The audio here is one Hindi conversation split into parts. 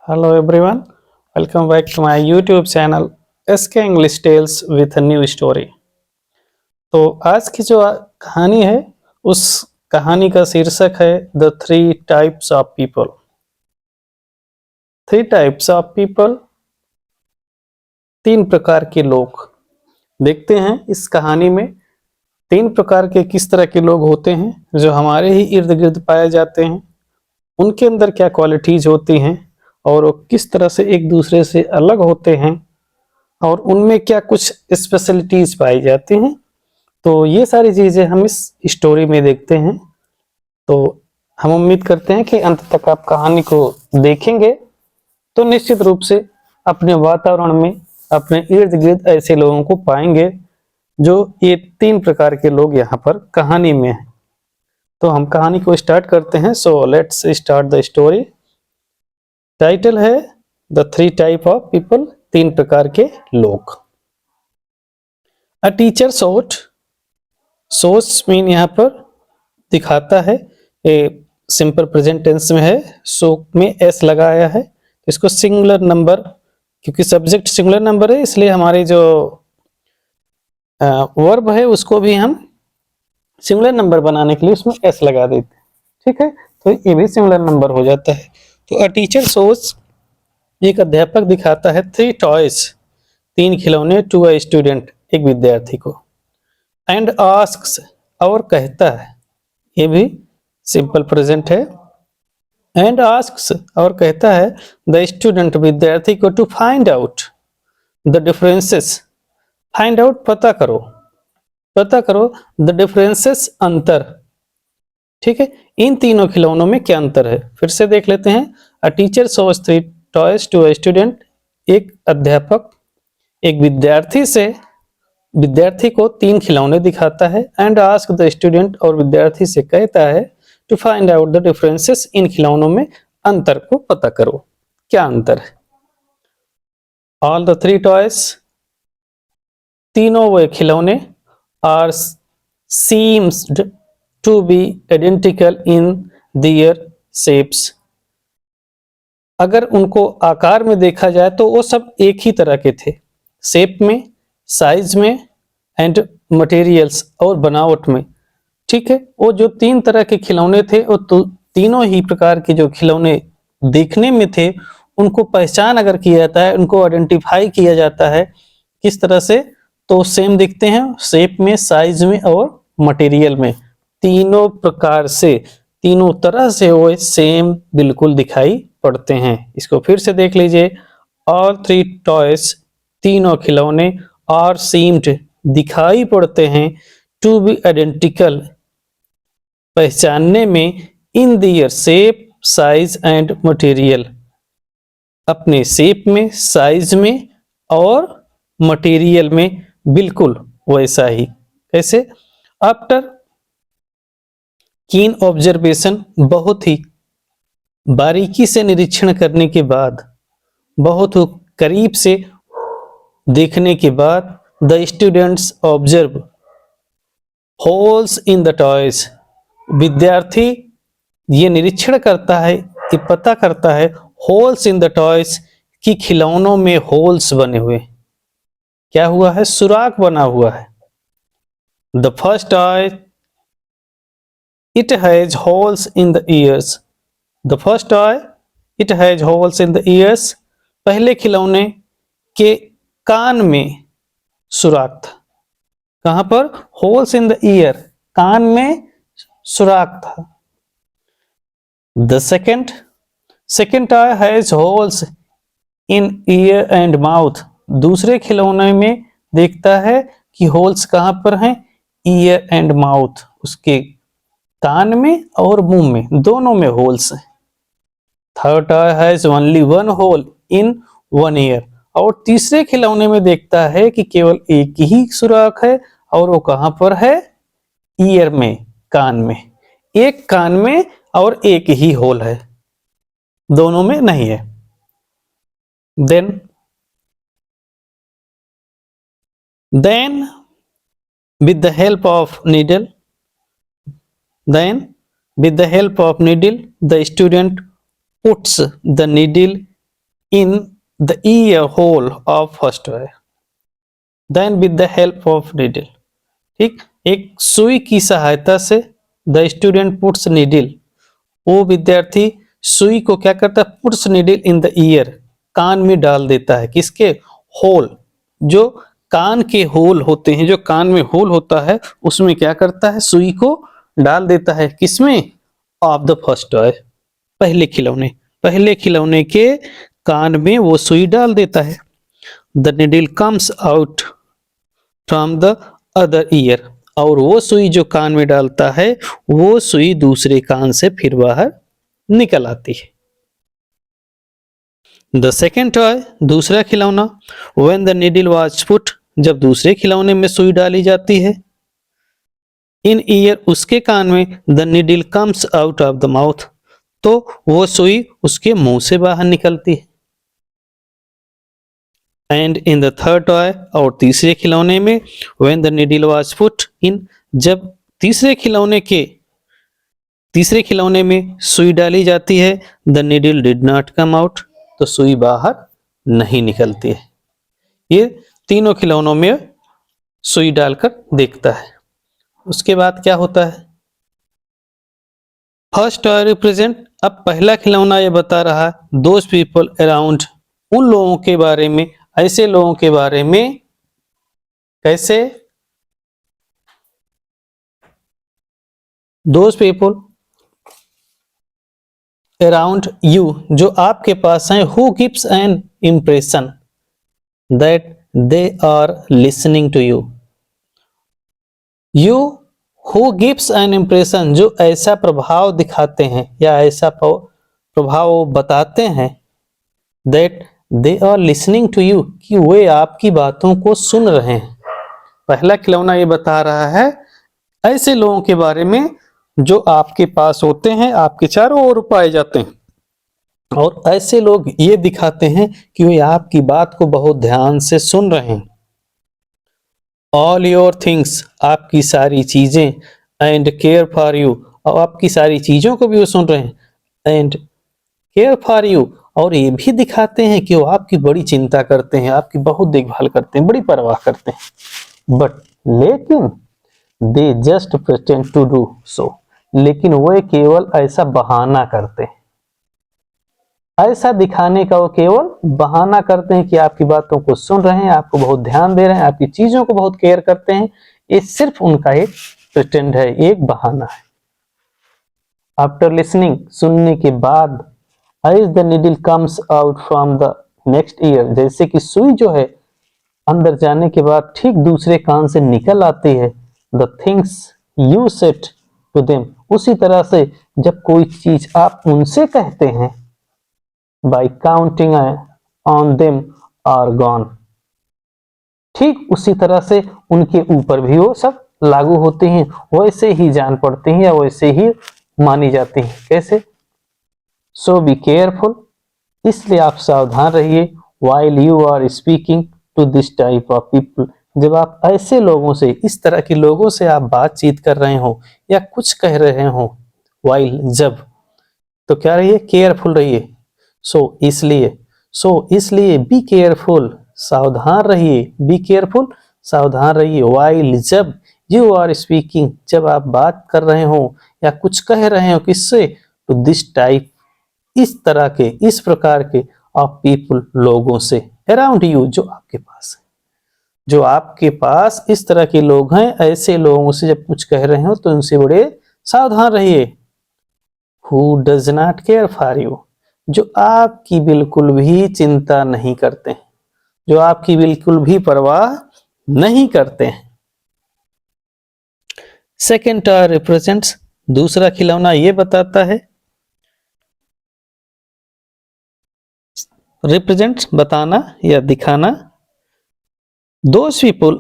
Hello everyone, welcome back to my YouTube channel SK English Tales with a new story। तो आज की जो कहानी है उस कहानी का शीर्षक है the three types of people. Three types of people, तीन प्रकार के लोग। देखते हैं इस कहानी में तीन प्रकार के किस तरह के लोग होते हैं जो हमारे ही इर्द गिर्द पाए जाते हैं, उनके अंदर क्या क्वालिटीज होती हैं और वो किस तरह से एक दूसरे से अलग होते हैं और उनमें क्या कुछ स्पेशलिटीज पाई जाती हैं। तो ये सारी चीजें हम इस स्टोरी में देखते हैं। तो हम उम्मीद करते हैं कि अंत तक आप कहानी को देखेंगे तो निश्चित रूप से अपने वातावरण में अपने इर्द गिर्द ऐसे लोगों को पाएंगे जो ये तीन प्रकार के लोग यहाँ पर कहानी में हैं। तो हम कहानी को स्टार्ट करते हैं। So let's start the story. Title है the three type of people, तीन प्रकार के लोग। अ टीचर शोट, सोच मीन यहाँ पर दिखाता है, ए सिंपल प्रेजेंट टेंस में है, सो में एस लगाया है। इसको सिंगुलर नंबर, क्योंकि सब्जेक्ट सिंगुलर नंबर है इसलिए हमारे जो वर्ब है उसको भी हम सिंगुलर नंबर बनाने के लिए उसमें एस लगा देते हैं। ठीक है, तो ये भी सिंगुलर नंबर हो जाता है। तो अ टीचर शोज, एक अध्यापक दिखाता है, थ्री टॉयज, तीन खिलौने, टू अ स्टूडेंट, एक विद्यार्थी को। एंड आस्क्स, और कहता है, ये भी सिंपल प्रेजेंट है। एंड आस्क्स, और कहता है, द स्टूडेंट, विद्यार्थी को, to find out the differences, find out पता करो, पता करो, द डिफरेंसेस अंतर। ठीक है, इन तीनों खिलौनों में क्या अंतर है फिर से देख लेते हैं। A teacher shows three toys to a student, एक अध्यापक एक विद्यार्थी को तीन खिलौने दिखाता है। एंड आस्क द स्टूडेंट, और विद्यार्थी से कहता है, to find out the differences, इन खिलौनों में अंतर को पता करो, क्या अंतर है। ऑल द थ्री टॉयज, तीनों वे खिलौने, are seemed to be identical in their shapes, अगर उनको आकार में देखा जाए तो वो सब एक ही तरह के थे, शेप में, साइज में एंड मटेरियल्स, और बनावट में। ठीक है, वो जो तीन तरह के खिलौने थे वो तो तीनों ही प्रकार के जो खिलौने देखने में थे उनको पहचान अगर किया जाता है, उनको आइडेंटिफाई किया जाता है किस तरह से, तो सेम दिखते हैं शेप में, साइज में और मटेरियल में। तीनों प्रकार से, तीनों तरह से वो सेम बिल्कुल दिखाई पड़ते हैं। इसको फिर से देख लीजिए। ऑल थ्री टॉयज, तीनों खिलौने, आर सीम्ड, दिखाई पड़ते हैं, टू बी आइडेंटिकल, पहचानने में, इन दियर शेप, साइज एंड मटेरियल, अपने शेप में, साइज में और मटेरियल में बिल्कुल वैसा ही। कैसे? आफ्टर कीन ऑब्जर्वेशन, बहुत ही बारीकी से निरीक्षण करने के बाद, बहुत करीब से देखने के बाद, the students observe holes in the toys, विद्यार्थी ये निरीक्षण करता है, ये पता करता है, होल्स इन द टॉयज, कि खिलौनों में होल्स बने हुए, क्या हुआ है, सुराख बना हुआ है। The first toy, it has holes in the years, the first toy it has holes in the years, पहले खिलौने के कान में सुराख था। कहां पर? होल्स इन द ईयर, कान में सुराख था। The second toy has holes in year and mouth, दूसरे खिलौने में देखता है कि होल्स कहां पर हैं, ईयर एंड माउथ, उसके कान में और मुंह में, दोनों में होल्स हैं। Third toy has only one hole in one ear, और तीसरे खिलौने में देखता है कि केवल एक ही सुराख है, और वो कहां पर है, ईयर में, कान में, एक कान में और एक ही होल है, दोनों में नहीं है। Then with the help of needle, the student puts the needle in the ear hole of first toy, then with the help of needle. ठीक, एक सुई की सहायता से द स्टूडेंट पुट्स नीडल, वो विद्यार्थी सुई को क्या करता है, puts needle in the ear, कान में डाल देता है। किसके? होल, जो कान के होल होते हैं, जो कान में होल होता है उसमें क्या करता है, सुई को डाल देता है। किसमें? ऑफ द फर्स्ट टॉय, पहले खिलौने, पहले खिलौने के कान में वो सुई डाल देता है। The needle comes out from the other year, और वो सुई जो कान में डालता है वो सुई दूसरे कान से फिर बाहर निकल आती है। द सेकेंड टॉय, दूसरा खिलौना, when the needle was put, जब दूसरे खिलौने में सुई डाली जाती है, इन ईयर, उसके कान में, the needle comes out of the mouth, तो वो सुई उसके मुंह से बाहर निकलती है। And in the third toy, और तीसरे खिलौने में, when the needle was put in, जब तीसरे खिलौने में सुई डाली जाती है, the needle did not come out, तो सुई बाहर नहीं निकलती है। ये तीनों खिलौनों में सुई डालकर देखता है। उसके बाद क्या होता है? फर्स्ट टॉय रिप्रेजेंट, अब पहला खिलौना ये बता रहा है दोज पीपल अराउंड, उन लोगों के बारे में, ऐसे लोगों के बारे में, कैसे? दोज पीपल अराउंड यू, जो आपके पास हैं, who gives an impression that they are listening to you, you who gives an impression, जो ऐसा प्रभाव दिखाते हैं या ऐसा प्रभाव बताते हैं, that they are listening to you, कि वे आपकी बातों को सुन रहे हैं। पहला खिलौना ये बता रहा है ऐसे लोगों के बारे में जो आपके पास होते हैं, आपके चारों ओर पाए जाते हैं, और ऐसे लोग ये दिखाते हैं कि वे आपकी बात को बहुत ध्यान से सुन रहे हैं। ऑल योर थिंग्स, आपकी सारी चीजें, एंड केयर फॉर यू, और आपकी सारी चीजों को भी वो सुन रहे हैं, एंड केयर फॉर यू, और ये भी दिखाते हैं कि वो आपकी बड़ी चिंता करते हैं, आपकी बहुत देखभाल करते हैं, बड़ी परवाह करते हैं। बट लेकिन they just pretend to do so, लेकिन वो केवल ऐसा बहाना करते हैं, ऐसा दिखाने का वो केवल बहाना करते हैं कि आपकी बातों को सुन रहे हैं, आपको बहुत ध्यान दे रहे हैं, आपकी चीजों को बहुत केयर करते हैं। ये सिर्फ उनका एक प्रिटेंड है, एक बहाना है। आफ्टर लिसनिंग, सुनने के बाद, as the needle comes out from the next ear, जैसे कि सुई जो है अंदर जाने के बाद ठीक दूसरे कान से निकल आती है, the things you said to them, उसी तरह से जब कोई चीज आप उनसे कहते हैं, by counting on them are gone, ठीक उसी तरह से उनके ऊपर भी वो सब लागू होते हैं, वैसे ही जान पड़ती हैं या वैसे ही मानी जाती हैं। कैसे? सो बी केयरफुल, इसलिए आप सावधान रहिए, while you are speaking to this type of people, जब आप ऐसे लोगों से, इस तरह के लोगों से आप बातचीत कर रहे हो या कुछ कह रहे हो, while, जब, तो क्या रहिए? केयरफुल रहिए। इसलिए बी केयरफुल, सावधान रहिए, बी केयरफुल, सावधान रहिए, while, जब, यू आर स्पीकिंग, जब आप बात कर रहे हो या कुछ कह रहे हो, किससे? टू दिस टाइप, इस तरह के, इस प्रकार के, ऑफ पीपल, लोगों से, अराउंड यू, जो आपके पास है, जो आपके पास इस तरह के लोग हैं, ऐसे लोगों से जब कुछ कह रहे हो तो उनसे बड़े सावधान रहिए। Who does not care for you, जो आपकी बिल्कुल भी चिंता नहीं करते हैं, जो आपकी बिल्कुल भी परवाह नहीं करते हैं। सेकेंड टॉय रिप्रेजेंट्स, दूसरा खिलौना ये बताता है, रिप्रेजेंट, बताना या दिखाना, दोज पीपल,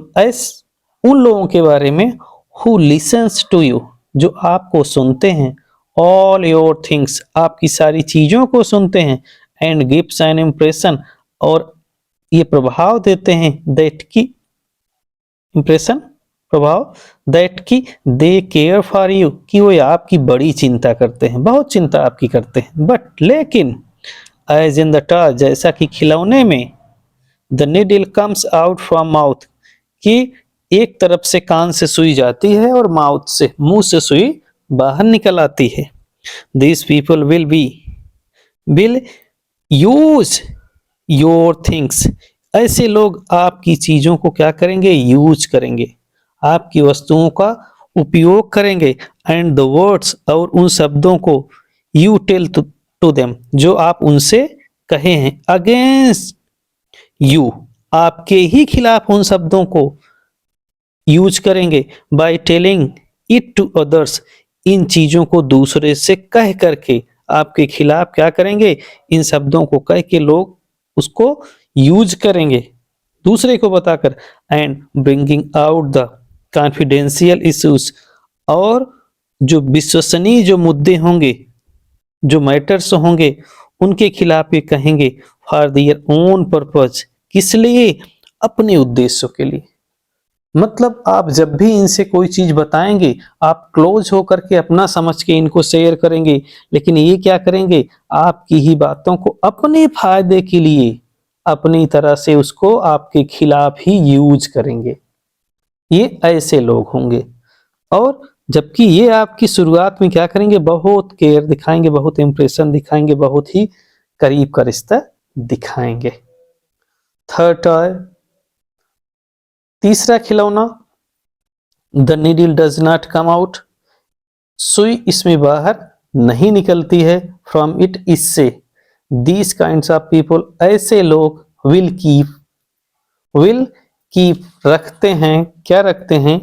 उन लोगों के बारे में, हु लिसन्स टू यू, जो आपको सुनते हैं, ऑल योर थिंग्स, आपकी सारी चीजों को सुनते हैं, एंड गिव्स एन इम्प्रेशन, और ये प्रभाव देते हैं, दैट की, इम्प्रेशन, प्रभाव, दैट की, दे केयर फॉर यू, कि वो आपकी बड़ी चिंता करते हैं, बहुत चिंता आपकी करते हैं। बट लेकिन एज इन द टॉय, जैसा कि खिलौने में the needle comes out from mouth, कि एक तरफ से कान से सुई जाती है और माउथ से, मुंह से सुई बाहर निकल आती है। These people will use your things, ऐसे लोग आपकी चीजों को क्या करेंगे, यूज करेंगे, आपकी वस्तुओं का उपयोग करेंगे। एंड द वर्ड्स, और उन शब्दों को यू टेल टू देम, जो आप उनसे कहे हैं, अगेंस्ट यू, आपके ही खिलाफ उन शब्दों को यूज करेंगे। By telling it to others, इन चीजों को दूसरे से कह करके आपके खिलाफ क्या करेंगे, इन शब्दों को कह के लोग उसको यूज करेंगे दूसरे को बताकर। And bringing out the confidential issues, और जो विश्वसनीय जो मुद्दे होंगे, जो मैटर्स होंगे, उनके खिलाफ ये कहेंगे। फॉर देयर ओन पर्पज, किस लिए, अपने उद्देश्यों के लिए। मतलब आप जब भी इनसे कोई चीज बताएंगे, आप क्लोज होकर के अपना समझ के इनको शेयर करेंगे, लेकिन ये क्या करेंगे, आपकी ही बातों को अपने फायदे के लिए अपनी तरह से उसको आपके खिलाफ ही यूज करेंगे। ये ऐसे लोग होंगे। और जबकि ये आपकी शुरुआत में क्या करेंगे, बहुत केयर दिखाएंगे, बहुत इंप्रेशन दिखाएंगे, बहुत ही करीब का रिश्ता दिखाएंगे। थर्ड टॉय, तीसरा खिलौना, the needle does not come out, सुई इसमें बाहर नहीं निकलती है। फ्रॉम इट, इससे। दीज काइंड्स ऑफ पीपल, ऐसे लोग विल कीप रखते हैं, क्या रखते हैं,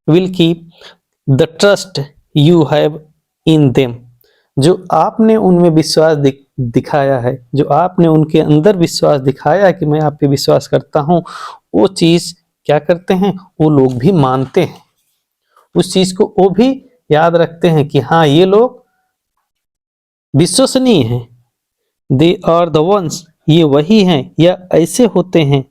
will keep the trust you have in them, जो आपने उनमें विश्वास दिखाया है, जो आपने उनके अंदर विश्वास दिखाया है कि मैं आप पे विश्वास करता हूं, वो चीज क्या करते हैं, वो लोग भी मानते हैं, उस चीज को वो भी याद रखते हैं कि हाँ ये लोग विश्वसनीय हैं। दे आर द वंस, ये वही हैं या ऐसे होते हैं,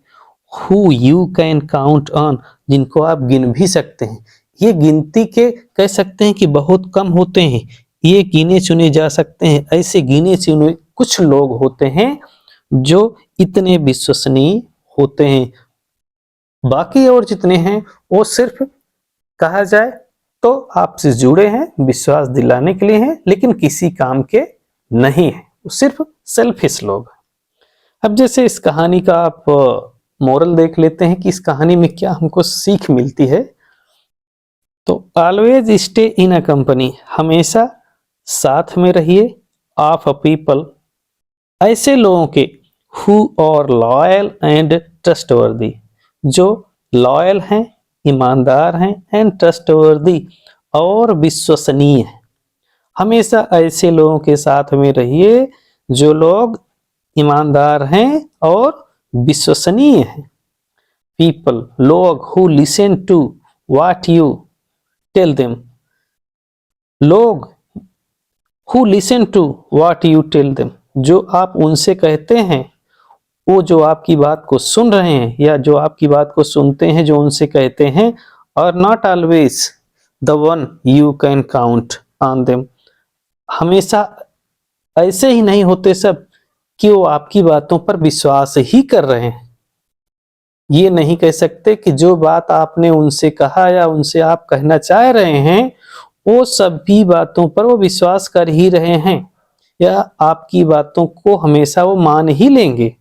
who you can count on, जिनको आप गिन भी सकते हैं। ये गिनती के कह सकते हैं कि बहुत कम होते हैं, ये गिने चुने जा सकते हैं। ऐसे गिने चुने कुछ लोग होते हैं जो इतने विश्वसनीय होते हैं। बाकी और जितने हैं वो सिर्फ कहा जाए तो आपसे जुड़े हैं, विश्वास दिलाने के लिए हैं, लेकिन किसी काम के नहीं है, वो सिर्फ सेल्फिश लोग। अब जैसे इस कहानी का आप मोरल देख लेते हैं कि इस कहानी में क्या हमको सीख मिलती है। तो always stay in a company, हमेशा साथ में रहिए, ऑफ अ पीपल, ऐसे लोगों के, who are loyal and trustworthy, जो लॉयल हैं, ईमानदार हैं, एंड ट्रस्टवर्दी, और विश्वसनीय हैं। हमेशा ऐसे लोगों के साथ में रहिए जो लोग ईमानदार हैं और विश्वसनीय हैं। पीपल, लोग, who listen to what you tell them, लोग who listen to what you tell them, जो आप उनसे कहते हैं, वो जो आपकी बात को सुन रहे हैं या जो आपकी बात को सुनते हैं, जो उनसे कहते हैं। और not always the one you can count on them, हमेशा ऐसे ही नहीं होते सब कि वो आपकी बातों पर विश्वास ही कर रहे हैं। ये नहीं कह सकते कि जो बात आपने उनसे कहा या उनसे आप कहना चाह रहे हैं, वो सभी बातों पर वो विश्वास कर ही रहे हैं या आपकी बातों को हमेशा वो मान ही लेंगे।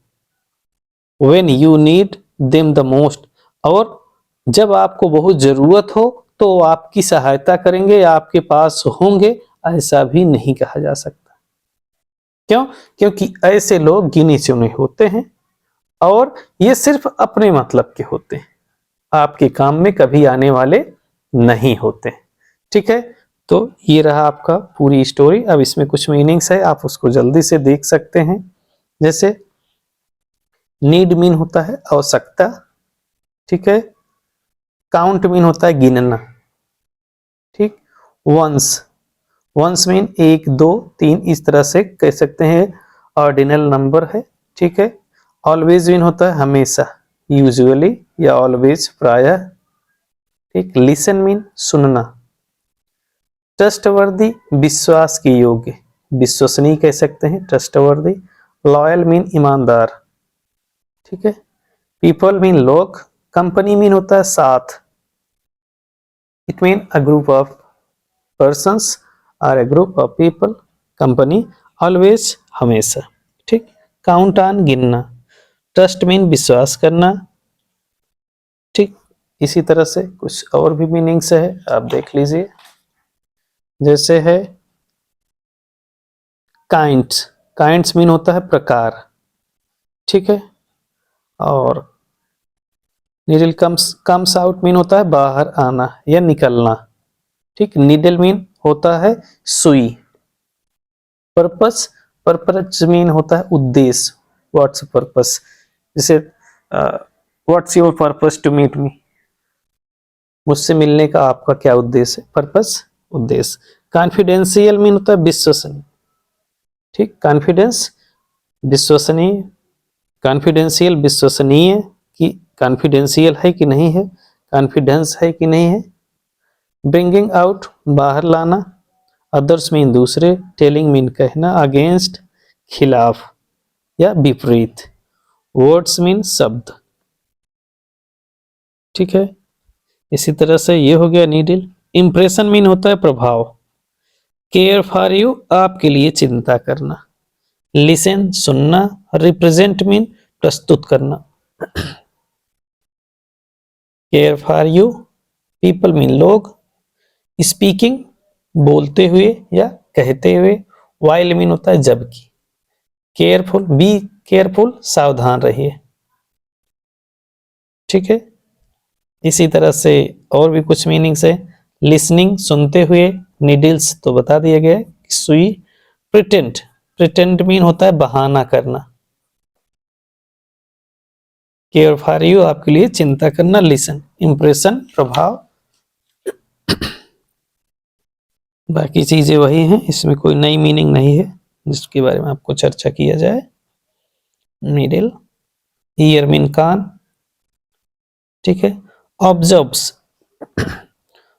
When you need them the most, और जब आपको बहुत जरूरत हो तो वो आपकी सहायता करेंगे या आपके पास होंगे, ऐसा भी नहीं कहा जा सकता। क्यों? क्योंकि ऐसे लोग गिने चुने होते हैं और ये सिर्फ अपने मतलब के होते हैं, आपके काम में कभी आने वाले नहीं होते। ठीक है, तो ये रहा आपका पूरी स्टोरी। अब इसमें कुछ मीनिंग्स है, आप उसको जल्दी से देख सकते हैं। जैसे नीड मीन होता है आवश्यकता, ठीक है। काउंट मीन होता है गिनना, ठीक। वंस मीन 1 2 3, इस तरह से कह सकते हैं, ऑर्डिनल नंबर है, ठीक है। ऑलवेज मीन होता है हमेशा, यूजुअली या ऑलवेज, प्रायः, ठीक। लिसन मीन सुनना। ट्रस्टवर्दी, विश्वास के योग्य, विश्वसनीय कह सकते हैं, ट्रस्टवर्दी। लॉयल मीन ईमानदार, ठीक है। पीपल मीन लोग। कंपनी मीन होता है साथ, it mean a group of persons और a group of people. Company always हमेशा, ठीक। काउंट ऑन गिनना। ट्रस्ट मीन विश्वास करना, ठीक। इसी तरह से कुछ और भी मीनिंग्स है, आप देख लीजिए। जैसे है काइंड्स, काइंड्स मीन होता है प्रकार, ठीक है। और नीडल कम्स आउट मीन होता है बाहर आना या निकलना, ठीक। नीडल मीन होता है सुई। पर्पस, पर्पस मीन होता है उद्देश्य। व्हाट्स पर्पस, जैसे what's your purpose to meet me, मुझसे मिलने का आपका क्या उद्देश्य है, पर्पस उद्देश्य। कॉन्फिडेंशियल मीन होता है विश्वसनीय, ठीक। कॉन्फिडेंस विश्वसनीय, कॉन्फिडेंशियल विश्वसनीय, कि कॉन्फिडेंशियल है कि नहीं है, कॉन्फिडेंस है कि नहीं है। ब्रिंगिंग आउट बाहर लाना। अदर्स मीन दूसरे। टेलिंग मीन कहना। अगेंस्ट खिलाफ या विपरीत। वर्ड्स मीन शब्द, ठीक है। इसी तरह से ये हो गया नीडल। इंप्रेशन मीन होता है प्रभाव। केयर फॉर यू आपके लिए चिंता करना। लिसन सुनना। रिप्रेजेंट मीन प्रस्तुत करना। Care for you, people mean लोग। स्पीकिंग बोलते हुए या कहते हुए। वाइल मीन होता है जबकि। केयरफुल, बी केयरफुल सावधान रहिए, ठीक है। इसी तरह से और भी कुछ मीनिंग्स है। लिसनिंग सुनते हुए। नीडल्स तो बता दिया गया है, सुई। प्रिटेंड, प्रिटेंड मीन होता है बहाना करना। केयर फॉर यू आपके लिए चिंता करना। लिसन इंप्रेशन प्रभाव। बाकी चीजें वही हैं, इसमें कोई नई मीनिंग नहीं है जिसके बारे में आपको चर्चा किया जाए। नीडल, ईयर मीन कान, ठीक है। ऑब्जर्व्स,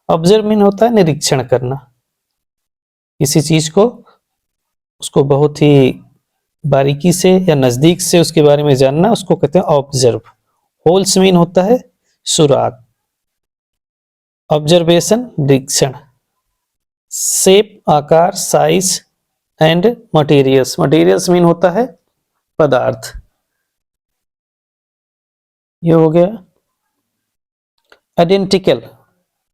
ऑब्जर्व मीन होता है निरीक्षण करना, किसी चीज को, उसको बहुत ही बारीकी से या नजदीक से उसके बारे में जानना, उसको कहते हैं ऑब्जर्व। होल्स मीन होता है सुराग। ऑब्जर्वेशन निरीक्षण। शेप आकार, size and materials, materials mean होता है पदार्थ। ये हो गया। आइडेंटिकल,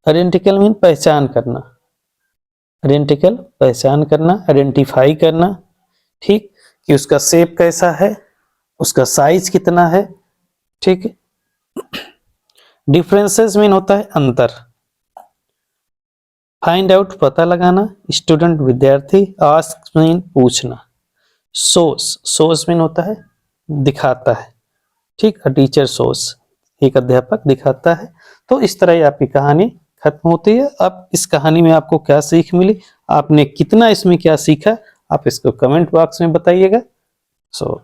आइडेंटिकल मीन पहचान करना। आइडेंटिकल पहचान करना, आइडेंटिफाई करना, ठीक। कि उसका शेप कैसा है, उसका साइज कितना है, ठीक। डिफरेंसेस मीन होता है अंतर। फाइंड आउट पता लगाना। स्टूडेंट विद्यार्थी। आस्क मीन पूछना। सोर्स, सोर्स मीन होता है दिखाता है, ठीक। टीचर सोर्स, एक अध्यापक दिखाता है। तो इस तरह ही आपकी कहानी खत्म होती है। अब इस कहानी में आपको क्या सीख मिली, आपने कितना इसमें क्या सीखा, आप इसको कमेंट बॉक्स में बताइएगा। So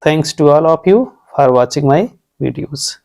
thanks to all of you for watching my videos.